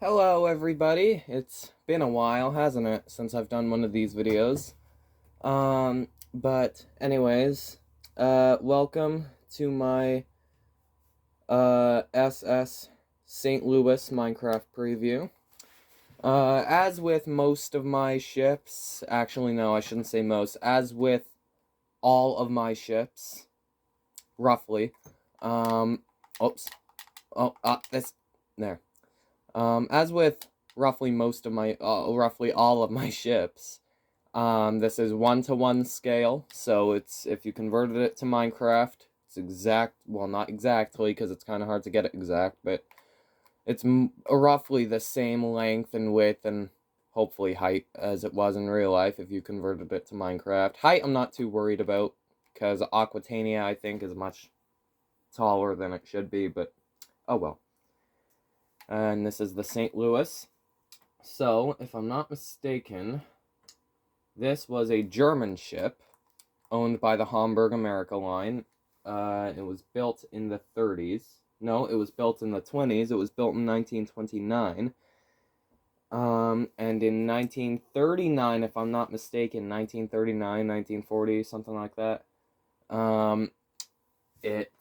Hello everybody, it's been a while, hasn't it, since I've done one of these videos. But anyways, welcome to my, SS St. Louis Minecraft preview. As with most of my ships, actually no, I shouldn't say most, as with all of my ships, roughly, oops, there. As with roughly most of my, roughly all of my ships, this is 1-to-1 scale, so it's, if you converted it to Minecraft, it's exact, well, not exactly, because it's kind of hard to get it exact, but it's roughly the same length and width and hopefully height as it was in real life if you converted it to Minecraft. Height I'm not too worried about, because Aquatania, I think, is much taller than it should be, but oh well. And this is the St. Louis. So, if I'm not mistaken, this was a German ship owned by the Hamburg America line. It was built in the 30s. No, it was built in the 20s. It was built in 1929. And in 1939, if I'm not mistaken, 1939, 1940, something like that, it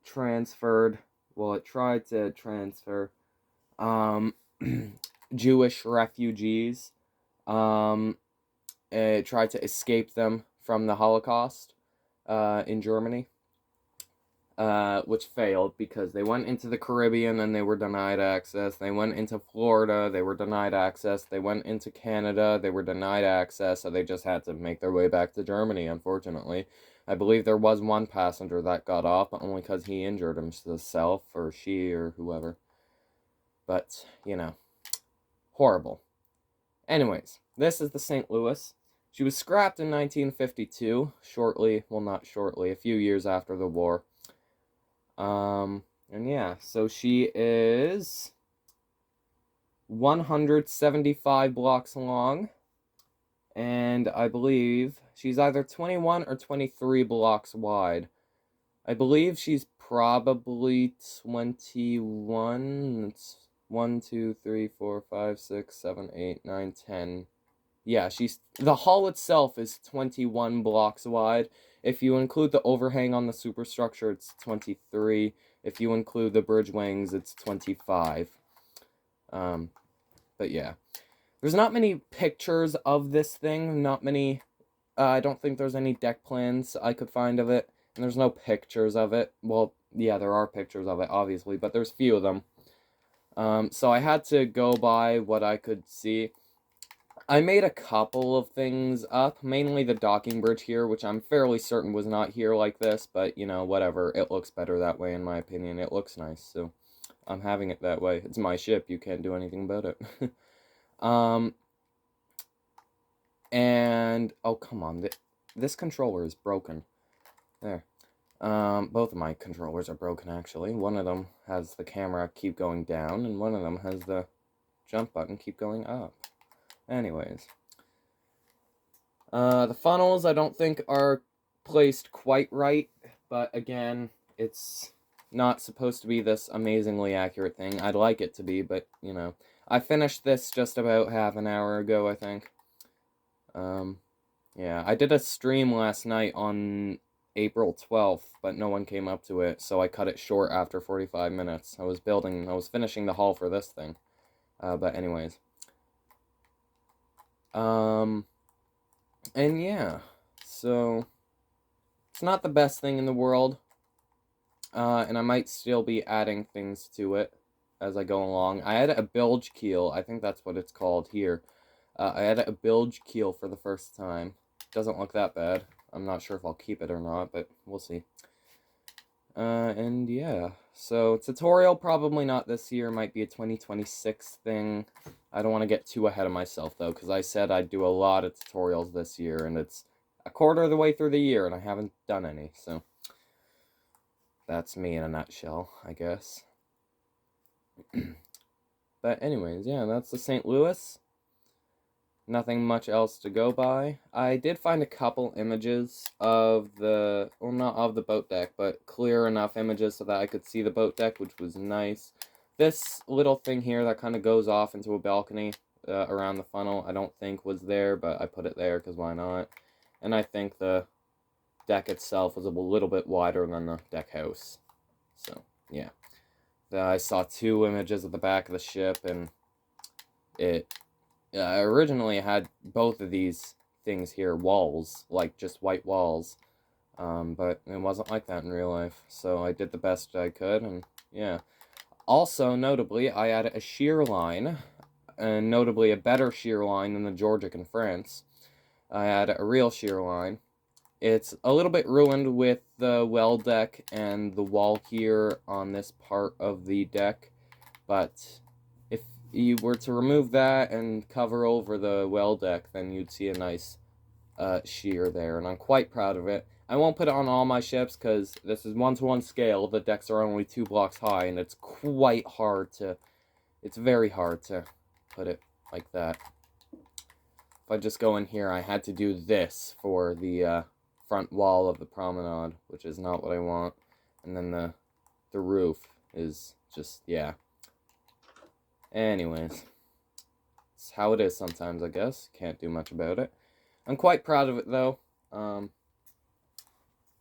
transferred, well, it tried to transfer Jewish refugees. It tried to escape them from the Holocaust in Germany, which failed because they went into the Caribbean and they were denied access. They went into Florida, they were denied access. They went into Canada, they were denied access, so they just had to make their way back to Germany, unfortunately. I believe there was one passenger that got off, but only because he injured himself, or she, or whoever. But, you know, horrible. Anyways, this is the St. Louis. She was scrapped in 1952, shortly, well, not shortly, a few years after the war. And yeah, so she is 175 blocks long, and I believe she's either 21 or 23 blocks wide. I believe she's probably 21. It's 1, 2, 3, 4, 5, 6, 7, 8, 9, 10. Yeah, the hull itself is 21 blocks wide. If you include the overhang on the superstructure, it's 23. If you include the bridge wings, it's 25. But yeah. There's not many pictures of this thing, not many, I don't think there's any deck plans I could find of it, and there's no pictures of it. Well, yeah, there are pictures of it, obviously, but there's few of them. So I had to go by what I could see. I made a couple of things up, mainly the docking bridge here, which I'm fairly certain was not here like this, but, you know, whatever. It looks better that way, in my opinion. It looks nice, so I'm having it that way. It's my ship. You can't do anything about it. And, oh, come on. This controller is broken. There. Both of my controllers are broken, actually. One of them has the camera keep going down, and one of them has the jump button keep going up. Anyways. The funnels I don't think are placed quite right, but again, it's not supposed to be this amazingly accurate thing. I'd like it to be, but, you know. I finished this just about half an hour ago, I think. Yeah, I did a stream last night on April 12th, but no one came up to it, so I cut it short after 45 minutes. I was finishing the hull for this thing. But anyways. And yeah, so it's not the best thing in the world, and I might still be adding things to it as I go along. I added a bilge keel, I think that's what it's called here. I added a bilge keel for the first time. Doesn't look that bad. I'm not sure if I'll keep it or not, but we'll see. And yeah, so tutorial probably not this year, might be a 2026 thing. I don't want to get too ahead of myself, though, because I said I'd do a lot of tutorials this year, and it's a quarter of the way through the year, and I haven't done any, so that's me in a nutshell, I guess. But anyways, yeah, that's the St. Louis. Nothing much else to go by. I did find a couple images of the, well, not of the boat deck, but clear enough images so that I could see the boat deck, which was nice. This little thing here that kind of goes off into a balcony around the funnel, I don't think was there, but I put it there because why not? And I think the deck itself was a little bit wider than the deck house. So, yeah. I saw 2 images of the back of the ship, and it originally had both of these things here, walls, like just white walls. But it wasn't like that in real life, so I did the best I could, and yeah. Also, notably, I added a shear line, and notably a better shear line than the Georgic in France. I added a real shear line. It's a little bit ruined with the well deck and the wall here on this part of the deck, but if you were to remove that and cover over the well deck, then you'd see a nice shear there, and I'm quite proud of it. I won't put it on all my ships because this is 1-to-1 scale. The decks are only 2 blocks high, and it's quite hard to, it's very hard to put it like that. If I just go in here, I had to do this for the front wall of the promenade, which is not what I want. And then the roof is just, yeah. Anyways, it's how it is sometimes, I guess. Can't do much about it. I'm quite proud of it, though.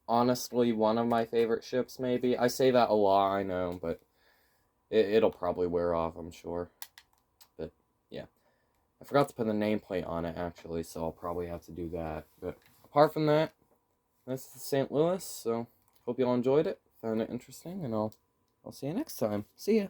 Honestly, one of my favorite ships, maybe. I say that a lot, I know, but it'll probably wear off, I'm sure. But, yeah. I forgot to put the nameplate on it, actually, so I'll probably have to do that. But apart from that, this is St. Louis, so hope you all enjoyed it, found it interesting, and I'll see you next time. See ya!